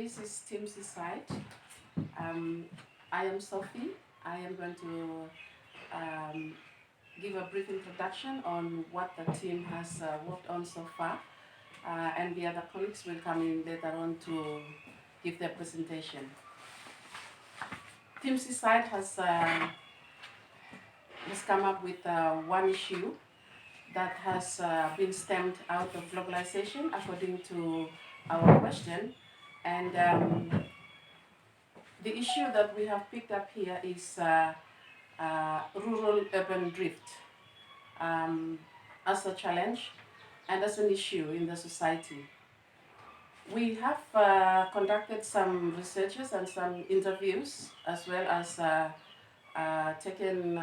This is Team Seaside. Um, I am Sophie. I am going to give a brief introduction on what the team has worked on so far, and the other colleagues will come in later on to give their presentation. Team Seaside has come up with one issue that has been stemmed out of globalization, according to our question, and the issue that we have picked up here is rural-urban drift as a challenge and as an issue in the society. We have conducted some researches and some interviews, as well as taken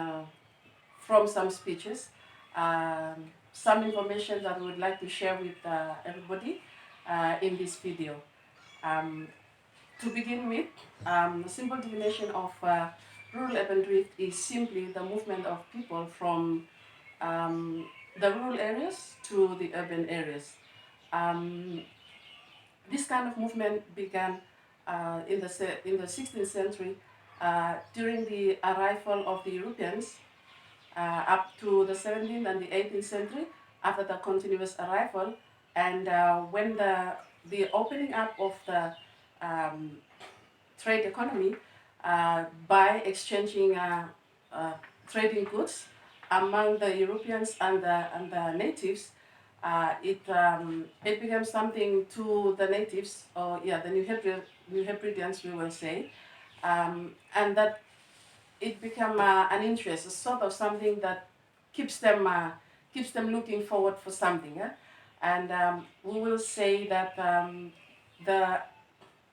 from some speeches some information that we would like to share with everybody in this video. To begin with, a simple definition of rural-urban drift is simply the movement of people from the rural areas to the urban areas. This kind of movement began in the 16th century during the arrival of the Europeans up to the 17th and the 18th century after the continuous arrival, and when the opening up of the trade economy by exchanging trading goods among the Europeans and the natives, it became something to the natives, or the New Hebrideans, we will say, and that it became an interest, a sort of something that keeps them looking forward for something, and we will say that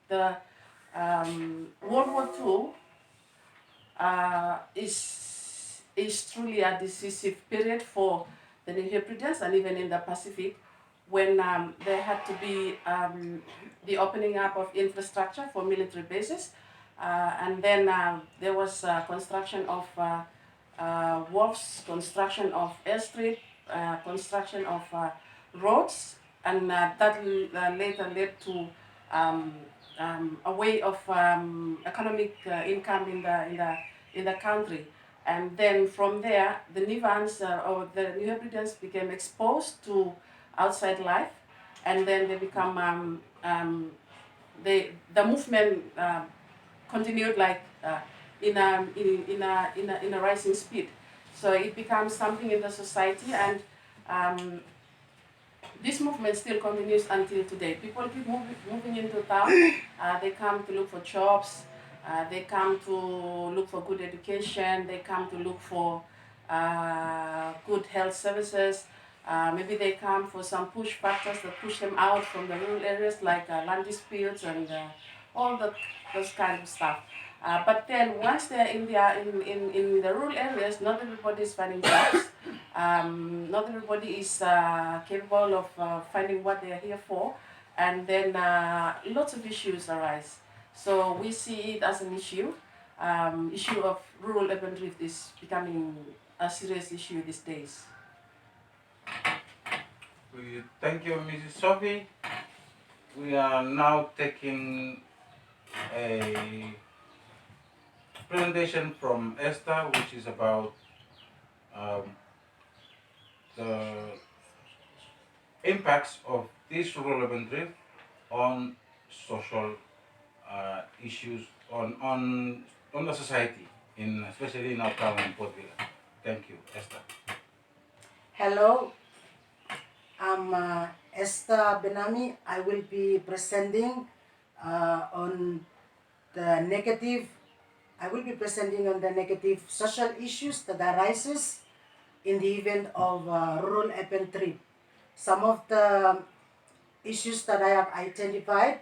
the World War II is truly a decisive period for the New Hebrideans, and even in the Pacific, when there had to be the opening up of infrastructure for military bases, and then there was construction of wharves, construction of airstrip, construction of roads, and that later led to a way of economic income in the country. And then from there, the Nivans or the New Hebrideans became exposed to outside life, and then they become the movement continued like in a rising speed. So it becomes something in the society, and this movement still continues until today. People keep moving into town. They come to look for jobs. They come to look for good education. They come to look for good health services. Maybe they come for some push factors that push them out from the rural areas, like land disputes and all those kind of stuff. But then once they're in the rural areas, not everybody is finding jobs. Not everybody is capable of finding what they are here for, and then lots of issues arise. So we see it as an issue. Issue of rural-urban drift is becoming a serious issue these days. Thank you, Mrs. Sophie. We are now taking a presentation from Esther, which is about the impacts of this rural-urban drift on social issues, on the society, especially in our town in Port Vila. Thank you, Esther. Hello, I'm Esther Benami. I will be presenting on the negative. I will be presenting on the negative social issues that arises in the event of rural-urban drift. Some of the issues that I have identified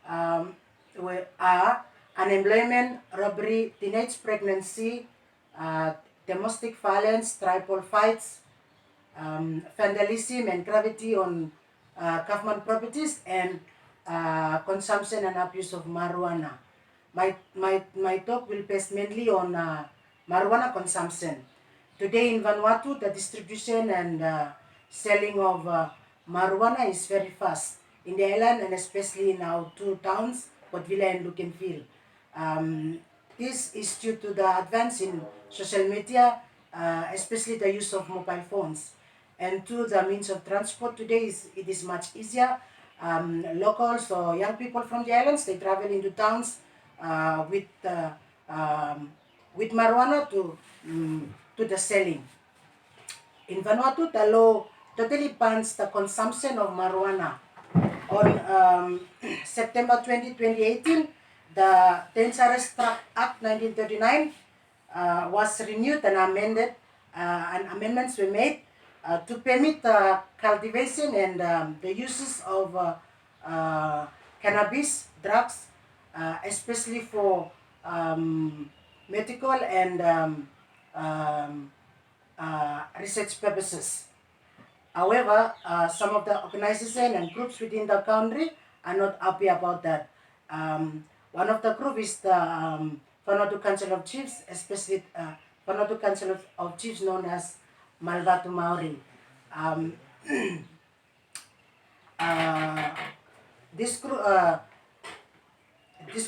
are unemployment, robbery, teenage pregnancy, domestic violence, tribal fights, vandalism and gravity on government properties, and consumption and abuse of marijuana. My talk will base mainly on marijuana consumption. Today in Vanuatu, the distribution and selling of marijuana is very fast in the island, and especially in our two towns, Port Vila and look and feel. Um, this is due to the advance in social media, especially the use of mobile phones. And to the means of transport today, it is much easier. Locals or young people from the islands, they travel into towns uh, with uh, um, with marijuana to the selling. In Vanuatu, the law totally bans the consumption of marijuana. On September 2018, the Dangerous Drug Act 1939 was renewed and amended, and amendments were made to permit the cultivation and the uses of cannabis drugs, especially for medical and research purposes. However, some of the organizations and groups within the country are not happy about that. One of the group is the Vanuatu Council of Chiefs, especially Vanuatu Council of Chiefs known as Malvatu Maori. Um, uh, this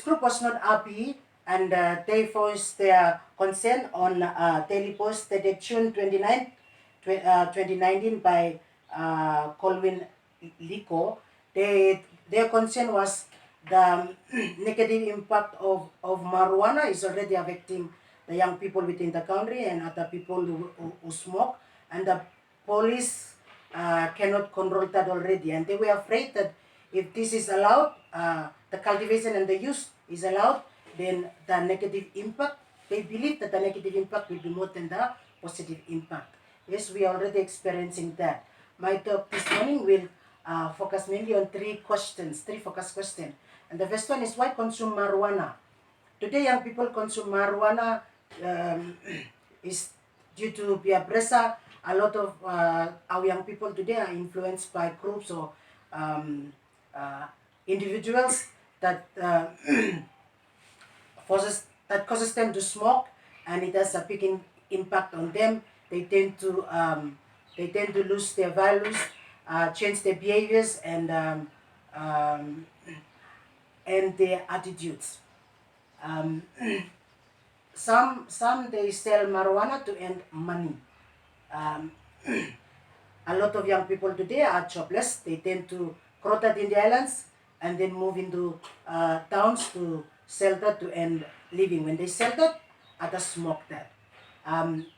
group was not happy, and they voiced their concern on daily post dated June 29, 2019 by Colwyn Lico. Their concern was the negative impact of marijuana is already affecting the young people within the country and other people who smoke, and the police cannot control that already, and they were afraid that if this is allowed, the cultivation and the use is allowed, then the negative impact, they believe that the negative impact will be more than the positive impact. Yes, we are already experiencing that. My talk this morning will focus mainly on three focus questions. And the first one is, why consume marijuana? Today, young people consume marijuana um, is due to peer pressure. A lot of our young people today are influenced by groups or um, uh, individuals that causes them to smoke, and it has a big impact on them. They tend to lose their values, change their behaviors, um, and their attitudes. Um, some they sell marijuana to earn money. Um, a lot of young people today are jobless. They tend to grow that in the islands and then move into towns to sell that to earn living. When they sell that, others smoke that.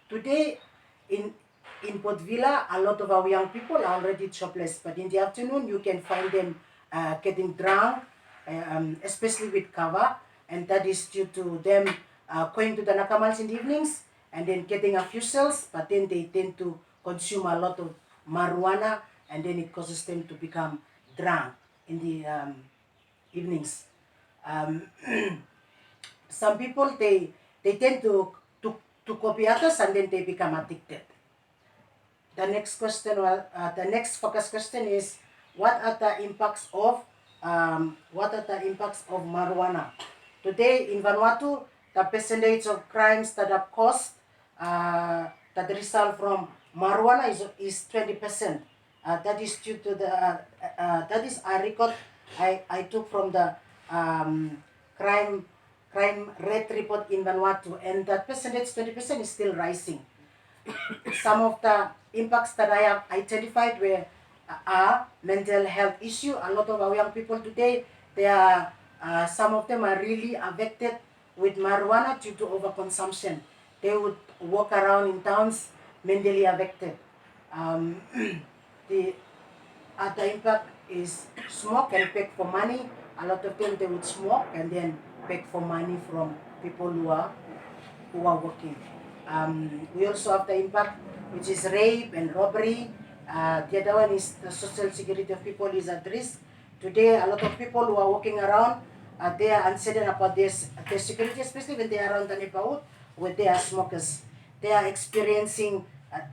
Today in Port Vila, a lot of our young people are already jobless, but in the afternoon you can find them getting drunk, especially with kava, and that is due to them going to the nakamals in the evenings and then getting a few cells, but then they tend to consume a lot of marijuana, and then it causes them to become drunk in the evenings. Um, some people they tend to copy others, and then they become addicted. The next focus question is, what are the impacts of marijuana? Today in Vanuatu, the percentage of crimes that are caused that result from marijuana is 20%. That is due to the that is a record I took from the um, crime rate report in Vanuatu, and that percentage 20% is still rising. Some of the impacts that I have identified were are mental health issue. A lot of our young people today, they are some of them are really affected with marijuana due to overconsumption. They would walk around in towns mentally affected. Um, the other impact is smoke and beg for money. A lot of them, they would smoke and then beg for money from people who are working. We also have the impact, which is rape and robbery. The other one is the social security of people is at risk. Today, a lot of people who are walking around, they are uncertain about their security, especially when they are around the neighborhood where they are smokers. They are experiencing,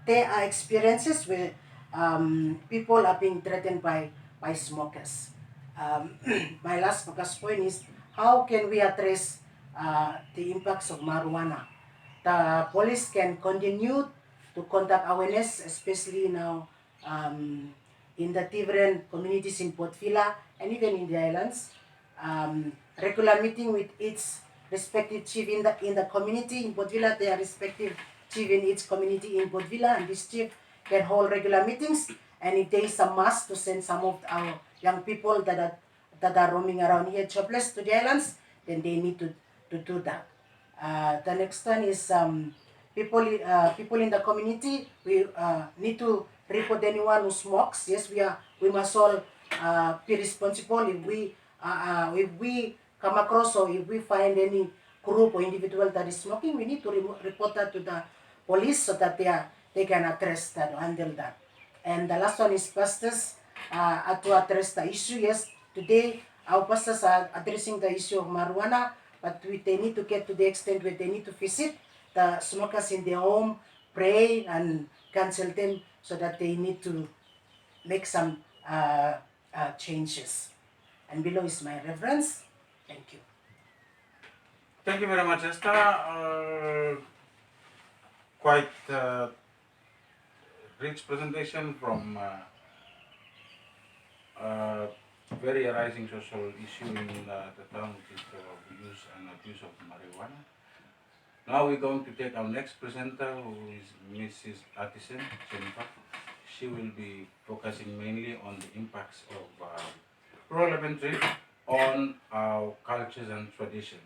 there are experiences where people are being threatened by smokers. My last focus point is, how can we address the impacts of marijuana? The police can continue to conduct awareness, especially now in the different communities in Port Vila and even in the islands. regular meeting with each respective chief in the community in Port Vila. They are respective chief in each community in Port Vila, and this chief can hold regular meetings. And if there is a must to send some of our young people that are roaming around here jobless to the islands, then they need to do that. The next one is people in the community. We need to report anyone who smokes. Yes, we must all be responsible if we come across or if we find any group or individual that is smoking. We need to report that to the police so that they can address that or handle that. And the last one is pastors to address the issue. Yes, today our pastors are addressing the issue of marijuana, but they need to get to the extent where they need to visit the smokers in their home, pray and counsel them so that they need to make some changes. And below is my reference. Thank you. Thank you very much, Esther. Quite rich presentation from very arising social issue in the town, which is the use and abuse of marijuana. Now we're going to take our next presenter, who is Mrs. Artisan Jennifer. She will be focusing mainly on the impacts of rural urban trade on our cultures and traditions,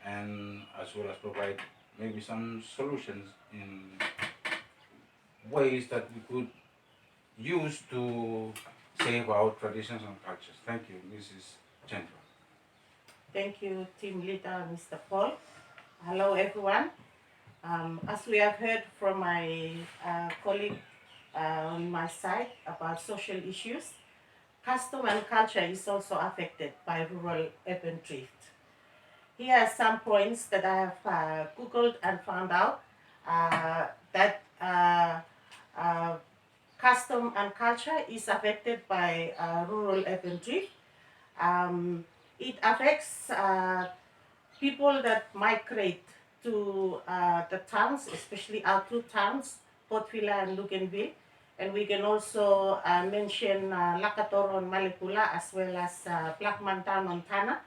and as well as provide maybe some solutions in ways that we could use to save our traditions and cultures. Thank you, Mrs. Jennifer. Thank you, Team Leader, Mr. Paul. Hello, everyone. As we have heard from my colleague on my side about social issues, custom and culture is also affected by rural urban drift. Here are some points that I have Googled and found out that custom and culture is affected by rural urban drift. It affects people that migrate to the towns, especially outdoor towns, Port Vila and Luganville. And we can also mention Lakatoro and Malekula, as well as Blackman Town on Tana.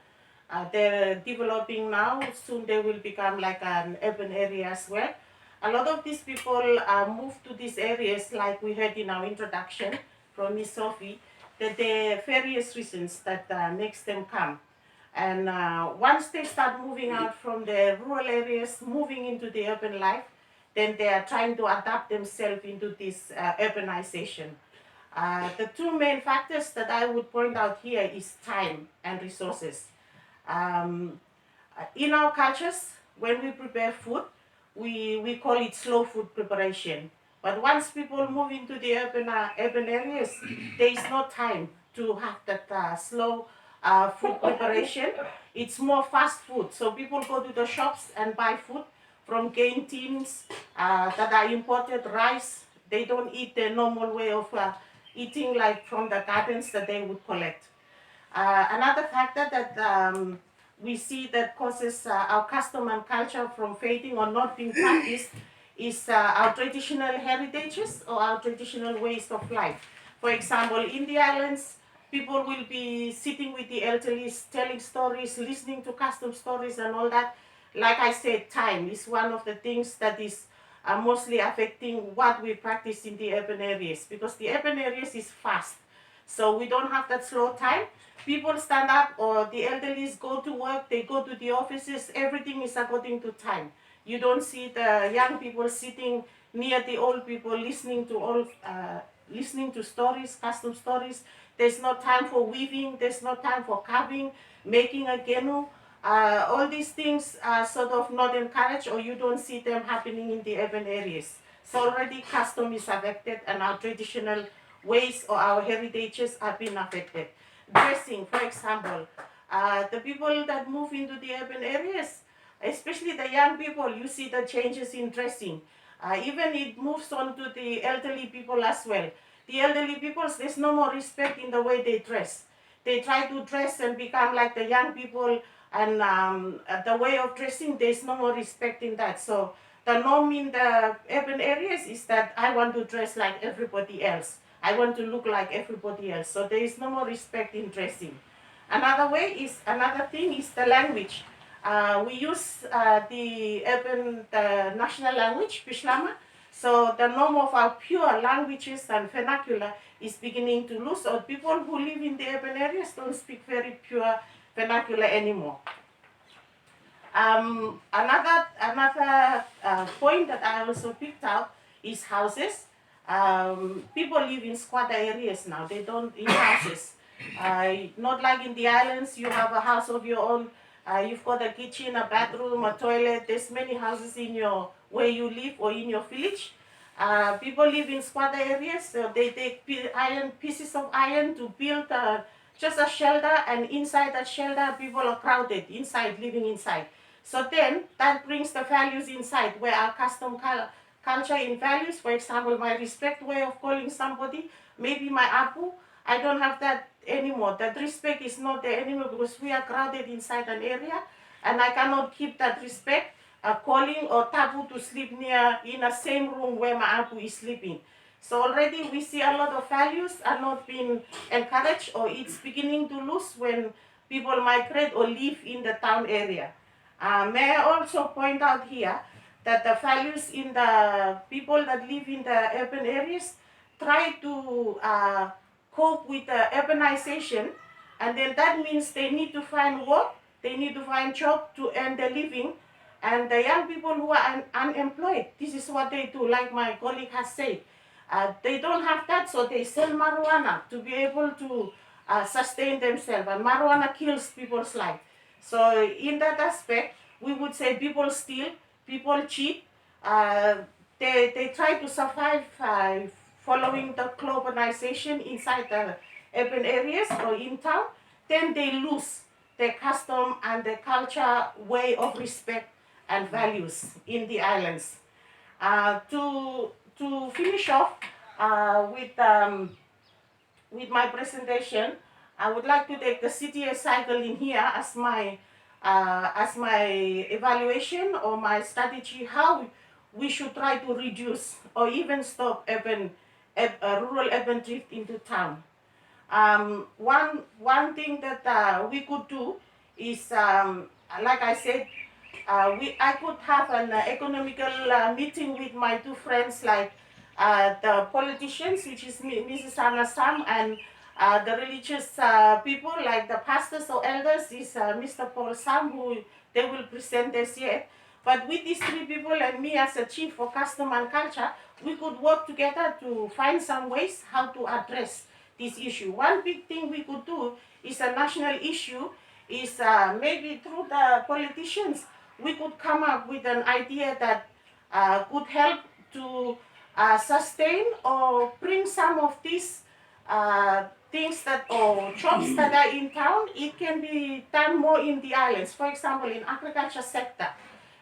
They're developing now. Soon they will become like an urban area as well. A lot of these people move to these areas, like we heard in our introduction from Miss Sophie, that there are various reasons that makes them come. And once they start moving out from the rural areas, moving into the urban life, then they are trying to adapt themselves into this urbanization. The two main factors that I would point out here is time and resources. In our cultures, when we prepare food, we call it slow food preparation. But once people move into the urban areas, there is no time to have that slow food preparation. It's more fast food. So people go to the shops and buy food from canteens that are imported rice. They don't eat the normal way of eating, like from the gardens that they would collect. Another factor that we see that causes our custom and culture from fading or not being practiced is our traditional heritages or our traditional ways of life. For example, in the islands, people will be sitting with the elderly, telling stories, listening to custom stories and all that. Like I said, time is one of the things that is mostly affecting what we practice in the urban areas, because the urban areas is fast. So we don't have that slow time. People stand up, or the elderly go to work, they go to the offices, everything is according to time. You don't see the young people sitting near the old people listening to stories, custom stories. There's no time for weaving, there's no time for carving, making a genu. All these things are sort of not encouraged, or you don't see them happening in the urban areas. So already custom is affected, and our traditional ways or our heritages have been affected. Dressing, for example, the people that move into the urban areas, especially the young people, you see the changes in dressing. Even it moves on to the elderly people as well. The elderly people, there's no more respect in the way they dress. They try to dress and become like the young people, and the way of dressing, there's no more respect in that. So the norm in the urban areas is that I want to dress like everybody else. I want to look like everybody else. So there is no more respect in dressing. Another thing is the language. We use the national language, Pishlama. So the norm of our pure languages and vernacular is beginning to lose, or people who live in the urban areas don't speak very pure vernacular anymore. Another point that I also picked out is houses. People live in squatter areas now. They don't in houses. Not like in the islands, you have a house of your own. You've got a kitchen, a bathroom, a toilet. There's many houses in your where you live or in your village. People live in squatter areas. So they take pieces of iron to build just a shelter, and inside that shelter, people are crowded inside, living inside. So then that brings the values inside, where our culture in values, for example, my respect way of calling somebody, maybe my apu, I don't have that anymore. That respect is not there anymore because we are crowded inside an area, and I cannot keep that respect calling or tabu to sleep near in the same room where my apu is sleeping. So already we see a lot of values are not being encouraged, or it's beginning to lose when people migrate or live in the town area. May I also point out here that the values in the people that live in the urban areas try to cope with the urbanization, and then that means they need to find work, they need to find job to earn their living, and the young people who are unemployed, this is what they do, like my colleague has said. They don't have that, so they sell marijuana to be able to sustain themselves, and marijuana kills people's life. So in that aspect, we would say people steal, people cheat, uh, they try to survive following the globalization inside the urban areas or in town, then they lose their custom and the culture way of respect and values in the islands. To finish off with my presentation, I would like to take the CTA cycle in here as my evaluation or my strategy how we should try to reduce or even stop rural urban drift into town. One thing that we could do is, like I said, I could have an economical meeting with my two friends, like the politicians, which is Mrs. Anna Sam, and the religious people, like the pastors or elders, is Mr. Paul Sam, who they will present this year. But with these three people and me as a chief for custom and culture, we could work together to find some ways how to address this issue. One big thing we could do is a national issue, is maybe through the politicians, we could come up with an idea that could help to sustain or bring some of these things that or jobs that are in town. It can be done more in the islands. For example, in agriculture sector,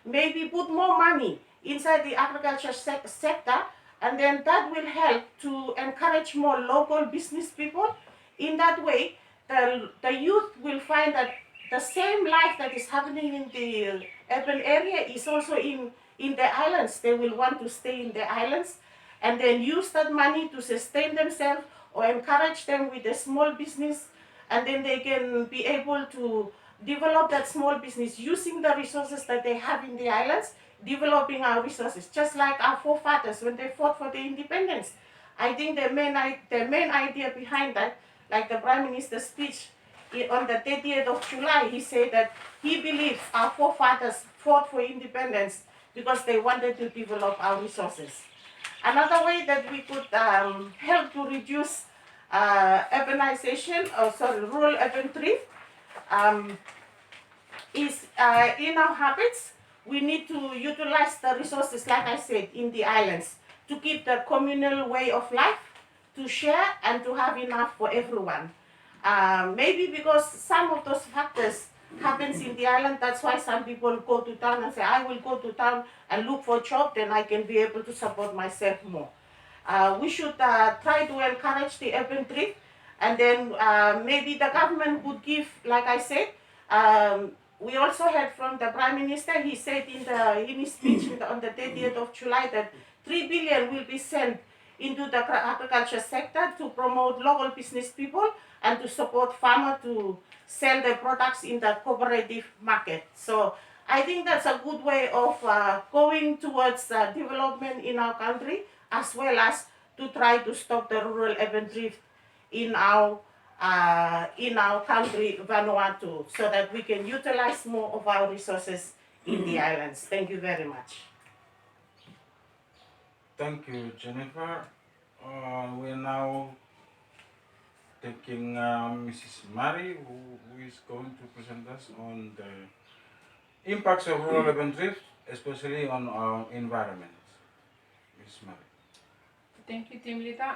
maybe put more money inside the agriculture sector, and then that will help to encourage more local business people. In that way, the youth will find that the same life that is happening in the urban area is also in the islands. They will want to stay in the islands and then use that money to sustain themselves or encourage them with a small business, and then they can be able to develop that small business using the resources that they have in the islands, developing our resources, just like our forefathers when they fought for the independence. I think the main idea behind that, like the Prime Minister's speech on the 30th of July, he said that he believes our forefathers fought for independence because they wanted to develop our resources. Another way that we could help to reduce rural urban drift, um, is in our habits. We need to utilize the resources, like I said, in the islands to keep the communal way of life, to share and to have enough for everyone. Maybe because some of those factors happens in the island, that's why some people go to town and say, I will go to town and look for a job, then I can be able to support myself more. We should try to encourage the urban drift, and then maybe the government would give, like I said, we also heard from the Prime Minister, he said in his speech on the 30th of July that 3 billion will be sent into the agriculture sector to promote local business people and to support farmers to sell their products in the cooperative market. So I think that's a good way of going towards development in our country, as well as to try to stop the rural urban drift in our country, Vanuatu, so that we can utilize more of our resources in the islands. Thank you very much. Thank you, Jennifer. We're now taking Mrs. Mary, who is going to present us on the impacts of rural urban drift, especially on our environment. Mrs. Mary. Thank you, Team Leader.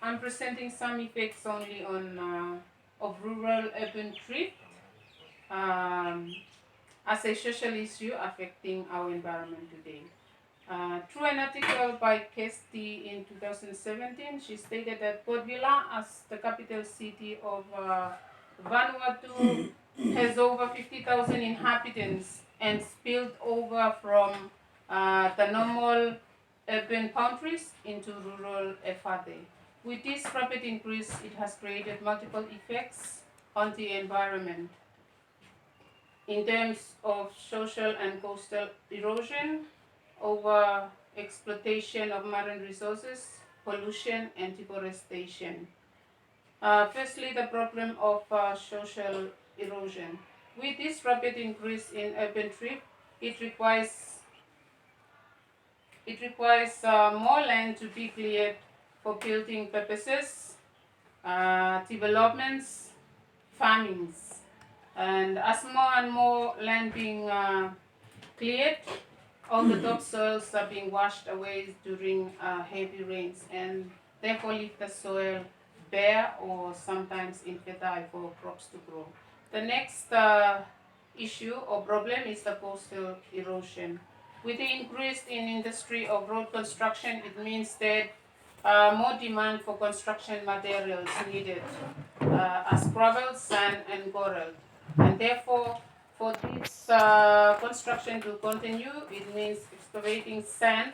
I'm presenting some effects only on of rural urban drift as a social issue affecting our environment today. Through an article by Kesty in 2017, she stated that Port Vila, as the capital city of Vanuatu, has over 50,000 inhabitants and spilled over from the normal urban boundaries into rural FRD. With this rapid increase, it has created multiple effects on the environment in terms of social and coastal erosion, over exploitation of marine resources, pollution, and deforestation. Firstly, the problem of social erosion. With this rapid increase in urban drift, it requires more land to be cleared for building purposes, developments, farmings. And as more and more land being cleared, all the topsoils are being washed away during heavy rains and therefore leave the soil bare or sometimes infertile for crops to grow. The next issue or problem is the coastal erosion. With the increase in industry of road construction, it means that more demand for construction materials needed as gravel, sand, and coral. And therefore, for this construction to continue, it means excavating sand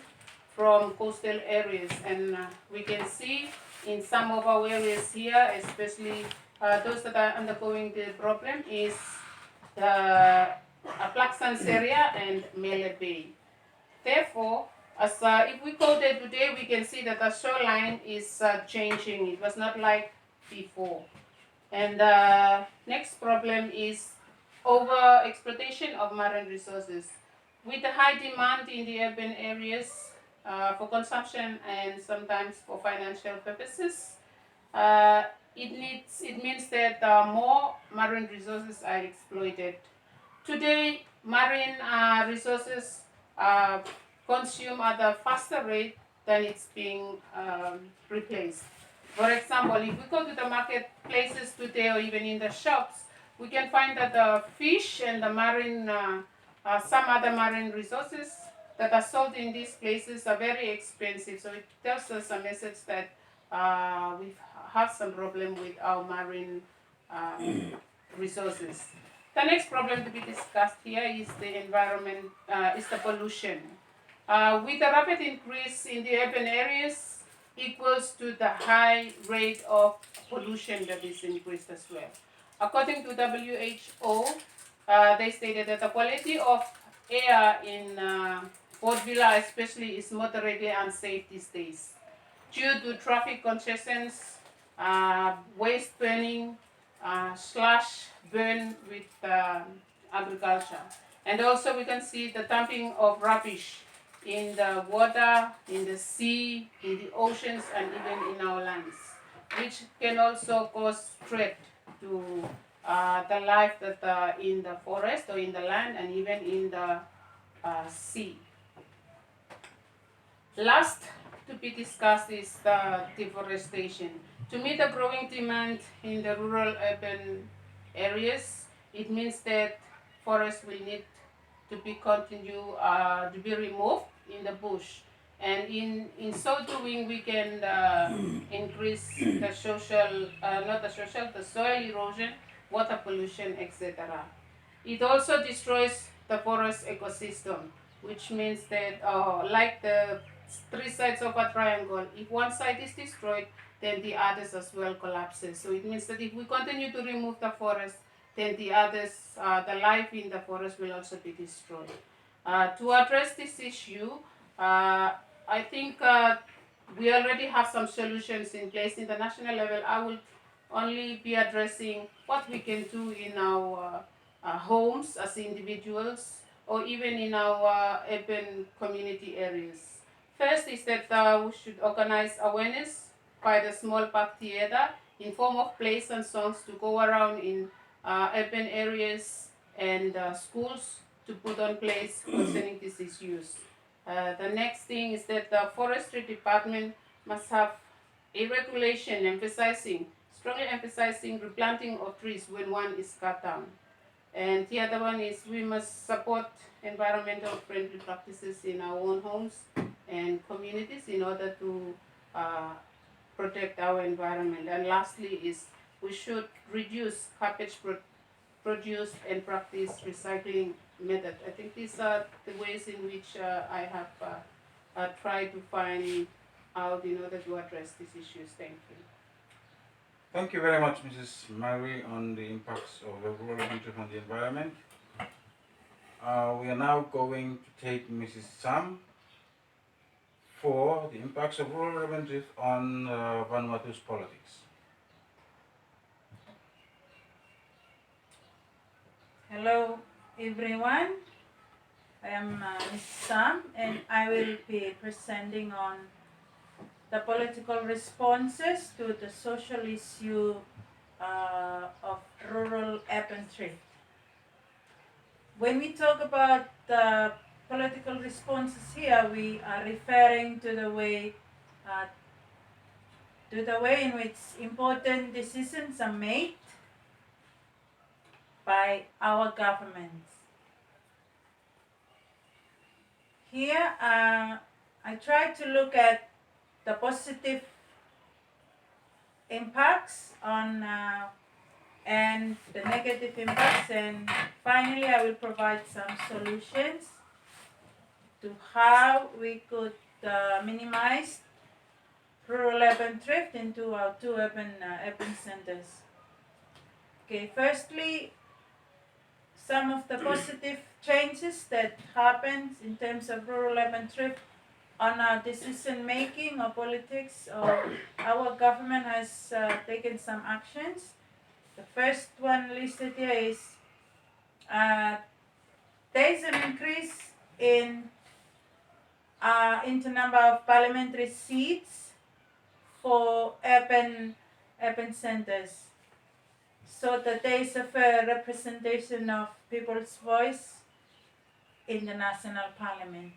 from coastal areas. And we can see in some of our areas here, especially those that are undergoing the problem, is the Black Sands area and Mele Bay. Therefore, as if we go there today, we can see that the shoreline is changing. It was not like before. And the next problem is over exploitation of marine resources. With the high demand in the urban areas for consumption and sometimes for financial purposes, uh, it means that more marine resources are exploited. Today, marine resources consume at a faster rate than it's being replaced. For example, if we go to the marketplaces today or even in the shops, we can find that the fish and the marine, some other marine resources that are sold in these places are very expensive. So it tells us a message that we have some problem with our marine resources. The next problem to be discussed here is the environment, is the pollution. With the rapid increase in the urban areas equals to the high rate of pollution that is increased as well. According to WHO, they stated that the quality of air in Port Vila especially is moderately unsafe these days due to traffic congestions, waste burning, slash burn with agriculture. And also we can see the dumping of rubbish in the water, in the sea, in the oceans, and even in our lands, which can also cause threat to the life that in the forest or in the land and even in the sea. Last to be discussed is the deforestation. To meet the growing demand in the rural urban areas, it means that forests will need to be removed in the bush. And in so doing, we can increase the the soil erosion, water pollution, etc. It also destroys the forest ecosystem, which means that like the three sides of a triangle. If one side is destroyed, then the others as well collapses. So it means that if we continue to remove the forest, then the others, the life in the forest will also be destroyed. To address this issue, I think we already have some solutions in place in the national level. I will only be addressing what we can do in our homes as individuals or even in our urban community areas. First is that we should organize awareness by the small park theater in form of plays and songs to go around in urban areas and schools to put on plays concerning these issues. The next thing is that the forestry department must have a regulation strongly emphasizing replanting of trees when one is cut down. And the other one is we must support environmental friendly practices in our own homes and communities in order to uh, protect our environment. And lastly is we should reduce produced and practice recycling method. I think these are the ways in which I have tried to find out in order to address these issues. Thank you. Thank you very much, Mrs. Mary, on the impacts of the rural elementary on the environment. We are now going to take Mrs. Sam for the impacts of rural elementary on Vanuatu's politics. Hello everyone, I am Ms. Sam and I will be presenting on the political responses to the social issue of rural urban thrift. When we talk about the political responses here, we are referring to the way in which important decisions are made by our governments. Here, I try to look at the positive impacts on and the negative impacts, and finally I will provide some solutions to how we could minimize rural urban thrift into our two urban centers. Okay, firstly, some of the positive changes that happened in terms of rural urban thrift on our decision making or politics, or our government has taken some actions. The first one listed here is there is an increase in the number of parliamentary seats for urban centers, so that there is a fair representation of people's voice in the national parliament.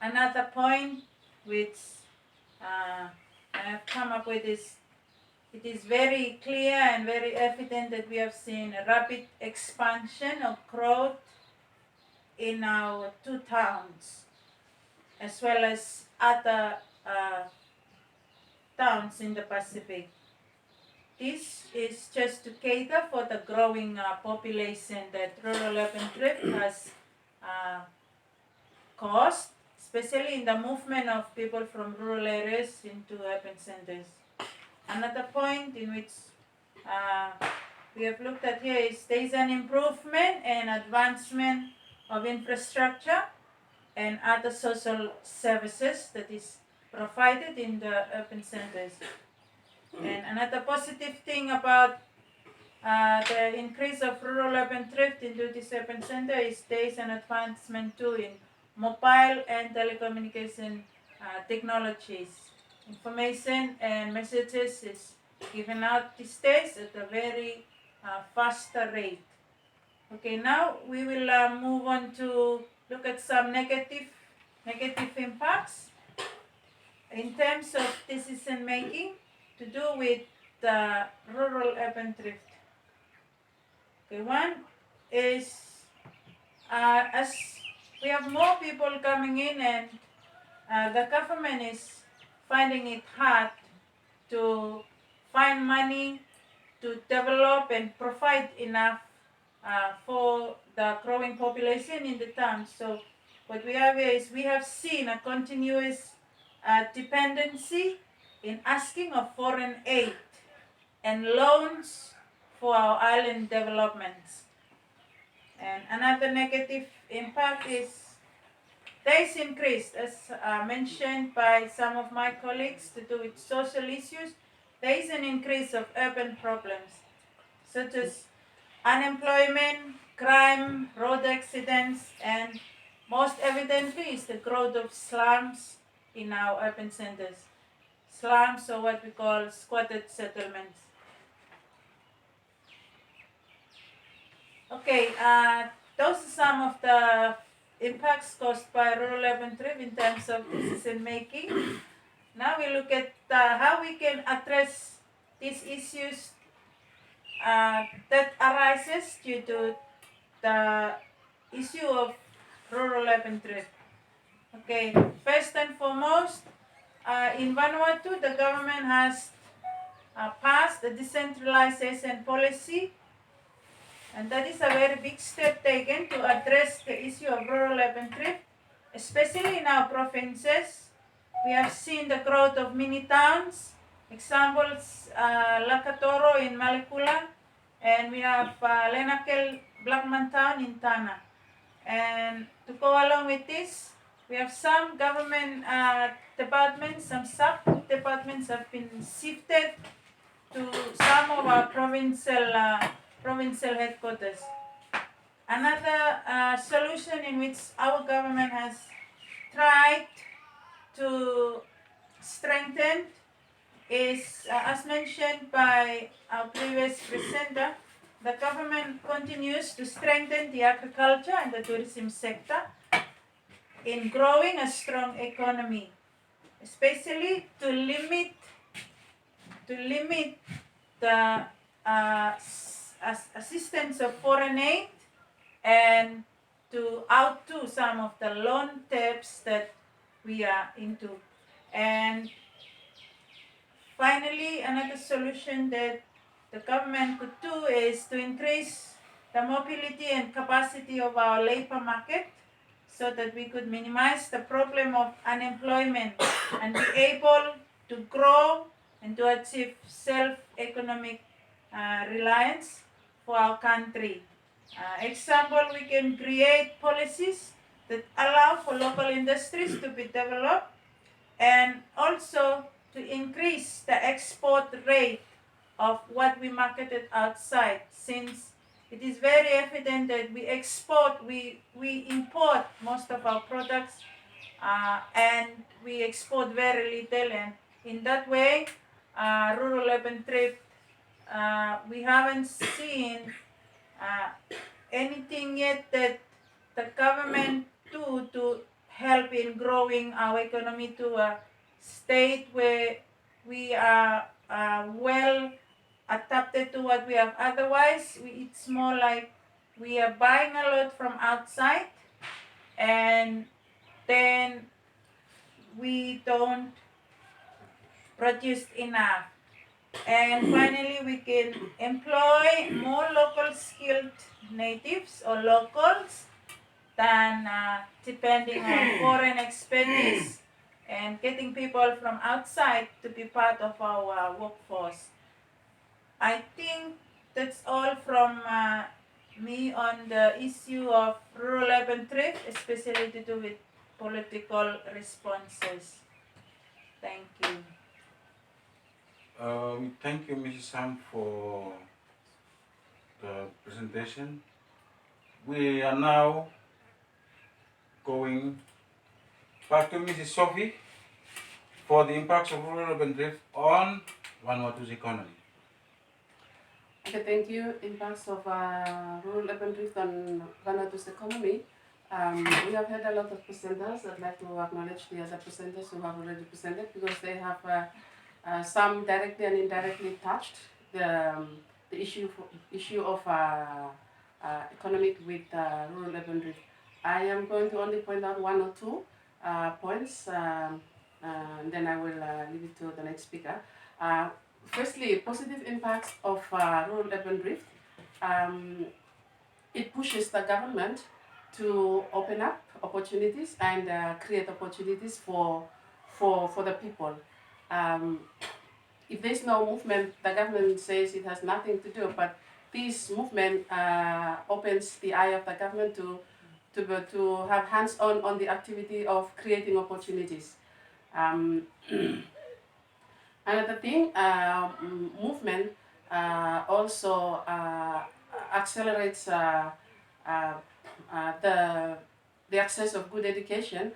Another point which I have come up with is it is very clear and very evident that we have seen a rapid expansion of growth in our two towns, as well as other towns in the Pacific. This is just to cater for the growing population that rural urban thrift has caused, especially in the movement of people from rural areas into urban centers. Another point in which we have looked at here is there is an improvement and advancement of infrastructure and other social services that is provided in the urban centers. And another positive thing about the increase of rural urban thrift into this urban center is there is an advancement too in mobile and telecommunication technologies. Information and messages is given out these days at a very faster rate. Okay, now we will move on to look at some negative impacts in terms of decision making to do with the rural urban thrift. Okay, one is as we have more people coming in and the government is finding it hard to find money to develop and provide enough for the growing population in the town. So what we have here is we have seen a continuous dependency in asking of foreign aid and loans for our island developments. And another negative impact is there is increased, as mentioned by some of my colleagues, to do with social issues. There is an increase of urban problems, such as unemployment, crime, road accidents, and most evidently is the growth of slums in our urban centers. Slums, or what we call squatted settlements. Okay, those are some of the impacts caused by rural urban trip in terms of decision making. Now we look at how we can address these issues that arises due to the issue of rural urban trip. Okay, first and foremost, in Vanuatu, the government has passed the decentralization policy, and that is a very big step taken to address the issue of rural urban trip, especially in our provinces. We have seen the growth of mini towns, examples Lakatoro in Malekula, and we have Lenakel Blackman Town in Tana. And to go along with this, we have some government departments, some sub-departments have been shifted to some of our provincial headquarters. Another solution in which our government has tried to strengthen is, as mentioned by our previous presenter, the government continues to strengthen the agriculture and the tourism sector in growing a strong economy, especially to limit the assistance of foreign aid and to outdo some of the loan debts that we are into. And finally, another solution that the government could do is to increase the mobility and capacity of our labor market so that we could minimize the problem of unemployment and be able to grow and to achieve self-economic reliance for our country. Example, we can create policies that allow for local industries to be developed and also to increase the export rate of what we marketed outside, since it is very evident that we import most of our products and we export very little, and in that way rural urban trade, we haven't seen anything yet that the government do to help in growing our economy to a state where we are well adapted to what we have. Otherwise, it's more like we are buying a lot from outside and then we don't produce enough. And finally, we can employ more local skilled natives or locals than depending on foreign expertise and getting people from outside to be part of our workforce. I think that's all from me on the issue of rural urban trade, especially to do with political responses. Thank you. Thank you, Mrs. Sam, for the presentation. We are now going back to Mrs. Sophie for the impacts of rural urban drift on Vanuatu's economy. Okay, thank you. Impacts of rural urban drift on Vanuatu's economy. We have had a lot of presenters. I'd like to acknowledge the other presenters who have already presented because they have some directly and indirectly touched the issue of economic with rural urban drift. I am going to only point out one or two points, and then I will leave it to the next speaker. Firstly, positive impacts of rural urban drift. It pushes the government to open up opportunities and create opportunities for the people. Um, if there's no movement, the government says it has nothing to do, but this movement opens the eye of the government to have hands-on on the activity of creating opportunities. Um, Another thing, movement also accelerates uh, the access of good education.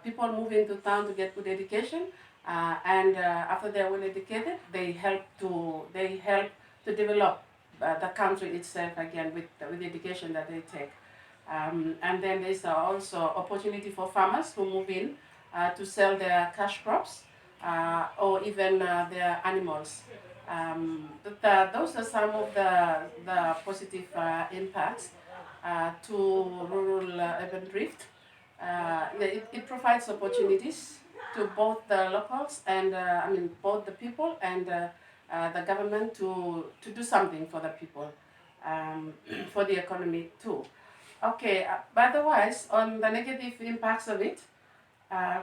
People move into town to get good education, and after they are well educated, they help to develop the country itself again with the education that they take. And then there's also opportunity for farmers who move in to sell their cash crops or even their animals. Those are some of the positive impacts to rural urban drift. It provides opportunities to both the locals and both the people and the government to do something for the people, for the economy too. Okay, but otherwise, on the negative impacts of it, uh,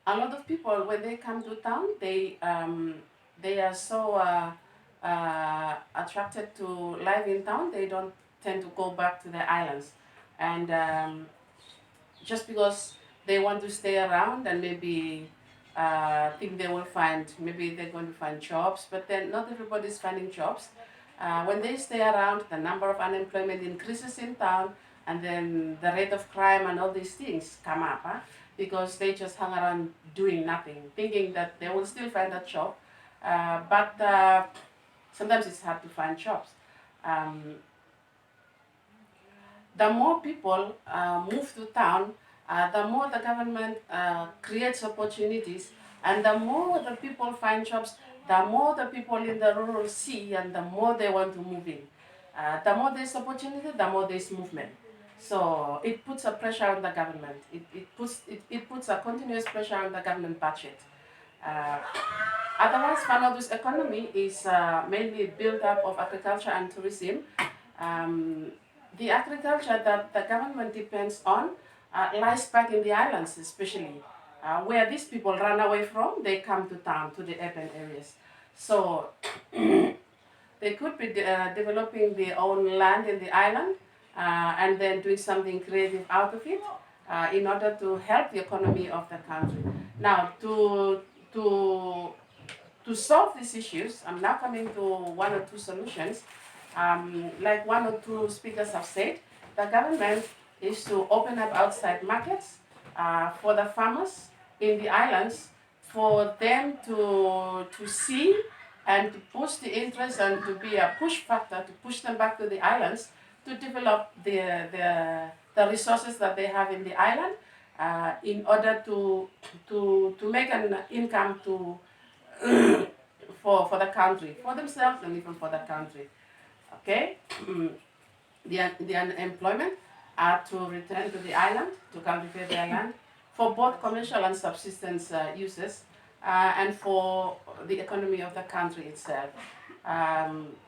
a lot of people when they come to town, they are so attracted to life in town. They don't tend to go back to their islands, and just because they want to stay around and maybe think they will find, maybe they're going to find jobs, but then not everybody's finding jobs. When they stay around, the number of unemployment increases in town, and then the rate of crime and all these things come up, because they just hang around doing nothing, thinking that they will still find a job. But sometimes it's hard to find jobs. Um, the more people move to town, the more the government creates opportunities, and the more the people find jobs, the more the people in the rural see, and the more they want to move in. The more there's opportunity, the more there's movement. So it puts a pressure on the government. It puts a continuous pressure on the government budget. Uh, Otherwise, Vanuatu's economy is mainly built up of agriculture and tourism. Um, the agriculture that the government depends on lies back in the islands, especially where these people run away from. They come to town, to the urban areas. So they could be developing their own land in the island and then doing something creative out of it in order to help the economy of the country. Now, to to solve these issues, I'm now coming to one or two solutions. Like one or two speakers have said, the government is to open up outside markets for the farmers in the islands, for them to see and to push the interest and to be a push factor to push them back to the islands to develop the resources that they have in the island in order to make an income to for the country, for themselves and even for the country. Okay? The unemployment are to return to the island, to cultivate their land, for both commercial and subsistence uses, and for the economy of the country itself.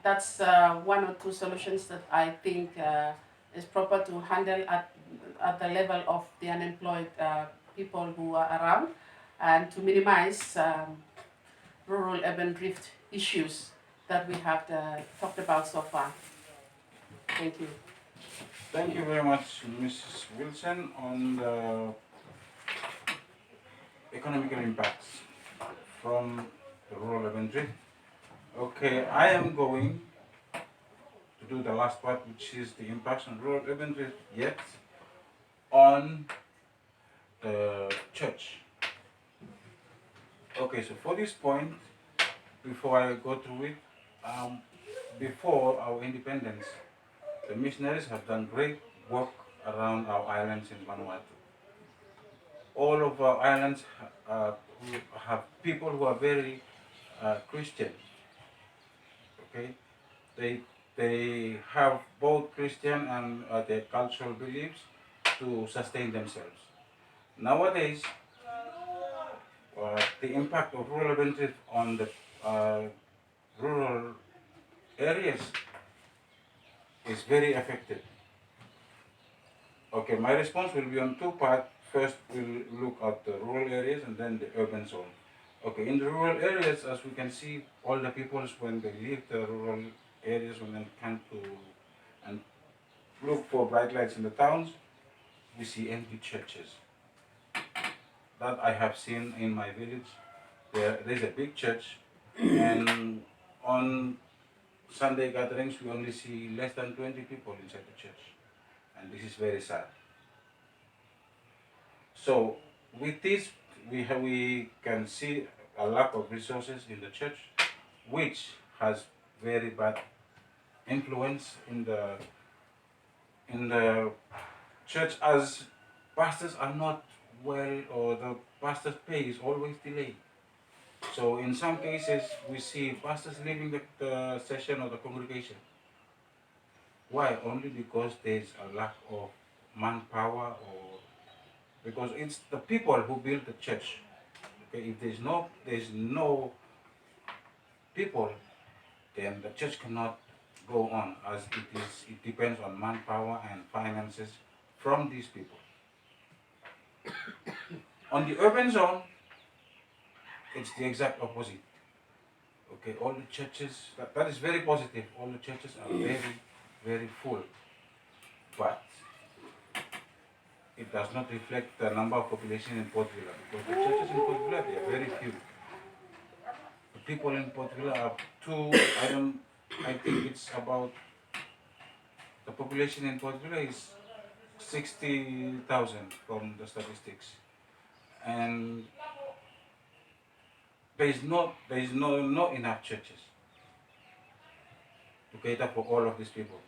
That's one or two solutions that I think is proper to handle at the level of the unemployed people who are around, and to minimize rural urban drift issues that we have talked about so far. Thank you. Thank you very much, Mrs. Wilson, on the economical impacts from the rural urban drift. Okay, I am going to do the last part, which is the impacts on rural urban drift, yet on the church. Okay, so for this point, before I go through it, before our independence, the missionaries have done great work around our islands in Vanuatu. All of our islands who have people who are very Christian. Okay, they they have both Christian and their cultural beliefs to sustain themselves. Nowadays, the impact of rural urban drift on the rural areas is very affected. Okay, my response will be on two parts. First, we'll look at the rural areas and then the urban zone. Okay, in the rural areas, as we can see, all the peoples when they leave the rural areas, when they come to and look for bright lights in the towns, we see empty churches. That I have seen in my village. There's a big church, and on Sunday gatherings, we only see less than 20 people inside the church, and this is very sad. So with this, we can see a lack of resources in the church, which has very bad influence in the church, as pastors are not well, or the pastor's pay is always delayed. So in some cases, we see pastors leaving the session or the congregation. Why? Only because there's a lack of manpower, or because it's the people who build the church. Okay, if there's no people, then the church cannot go on, as it depends on manpower and finances from these people. On the urban zone, it's the exact opposite. Okay, all the churches, that is very positive. All the churches are very, very full, but it does not reflect the number of population in Port Villa, because the churches in Port Villa, they are very few. The people in Port Villa are two, I think it's about, the population in Port Villa is 60,000 from the statistics. And there is no enough churches to cater for all of these people.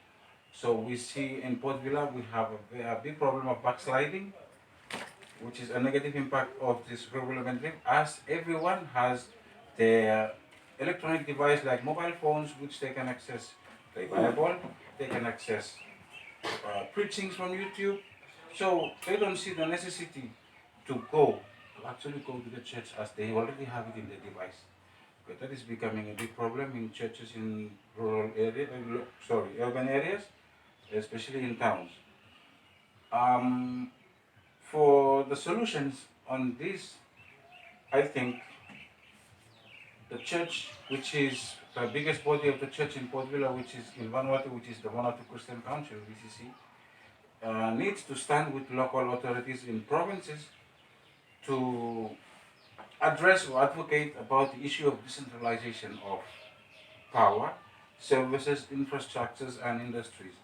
So we see in Port Villa we have a big problem of backsliding, which is a negative impact of this rural event, as everyone has their electronic device like mobile phones, which they can access the Bible, they can access preachings from YouTube. So they don't see the necessity to actually go to the church, as they already have it in the device. But that is becoming a big problem in churches in urban areas, especially in towns. Um, for the solutions on this, I think the church, which is the biggest body of the church in Port Villa, which is in Vanuatu, which is the Vanuatu Christian Council, VCC, needs to stand with local authorities in provinces to address or advocate about the issue of decentralization of power, services, infrastructures, and industries.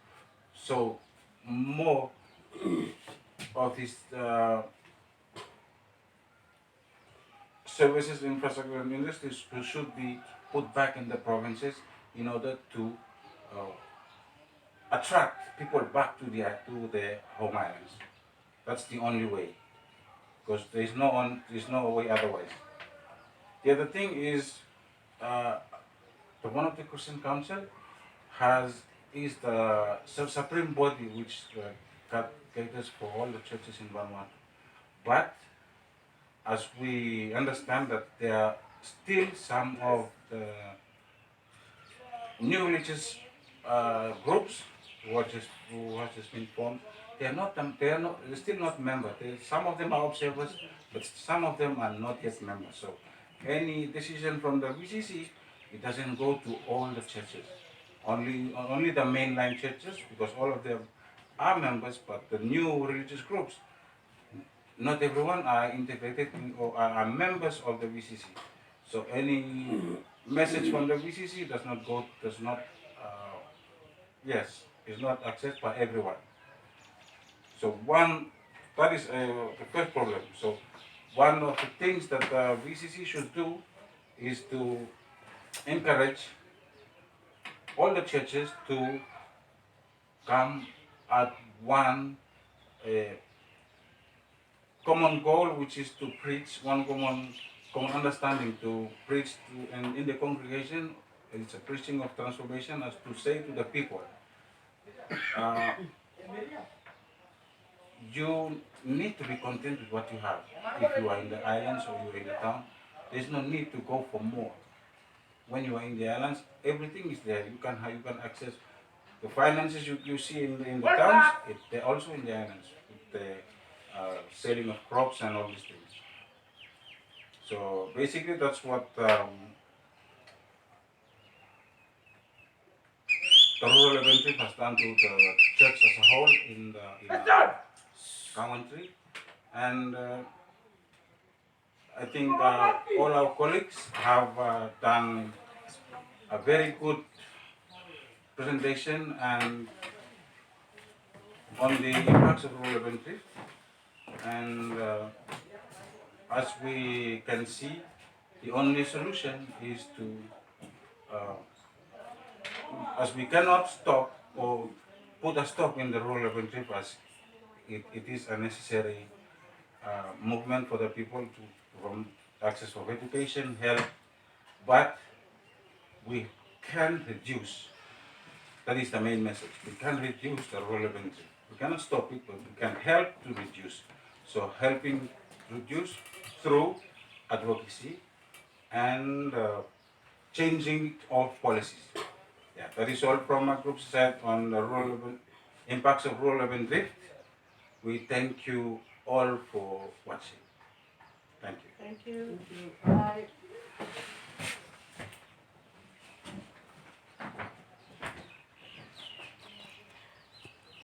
So more of these services, infrastructure, and industries should be put back in the provinces in order to uh, attract people back to their home islands. That's the only way, because there's no way otherwise. The other thing is, uh, the one of the Christian Council has is the supreme body which caters for all the churches in Vanuatu. But as we understand that there are still some of the new religious groups who has just been formed. They're still not members. Some of them are observers, but some of them are not yet members. So any decision from the VCC, it doesn't go to all the churches, only the mainline churches, because all of them are members. But the new religious groups, not everyone are integrated or are members of the VCC. So any message from the VCC does not, uh, yes, is not accessed by everyone. So that is the first problem. So one of the things that the VCC should do is to encourage all the churches to come at one uh, common goal, which is to preach one common understanding, to preach to, and in the congregation, it's a preaching of transformation, as to say to the people, uh, you need to be content with what you have. If you are in the islands or you are in the town, there's no need to go for more. When you are in the islands, everything is there. You can access the finances you see in the towns, they're also in the islands with the selling of crops and all these things. So basically, that's what the rural inventory has done to the church as a whole in our country, and I think all our colleagues have done a very good presentation and on the impacts of rural inventory, and as we can see, the only solution is to, uh, as we cannot stop or put a stop in the rural inventory, as it is a necessary movement for the people to from access of education, health, but we can reduce. That is the main message. We can reduce the rural inventory. We cannot stop it, but we can help to reduce. So helping reduce through advocacy and changing of policies. Yeah, that is all from my group side on the impacts of rural urban drift. We thank you all for watching. Thank you. Thank you. Thank you. Bye.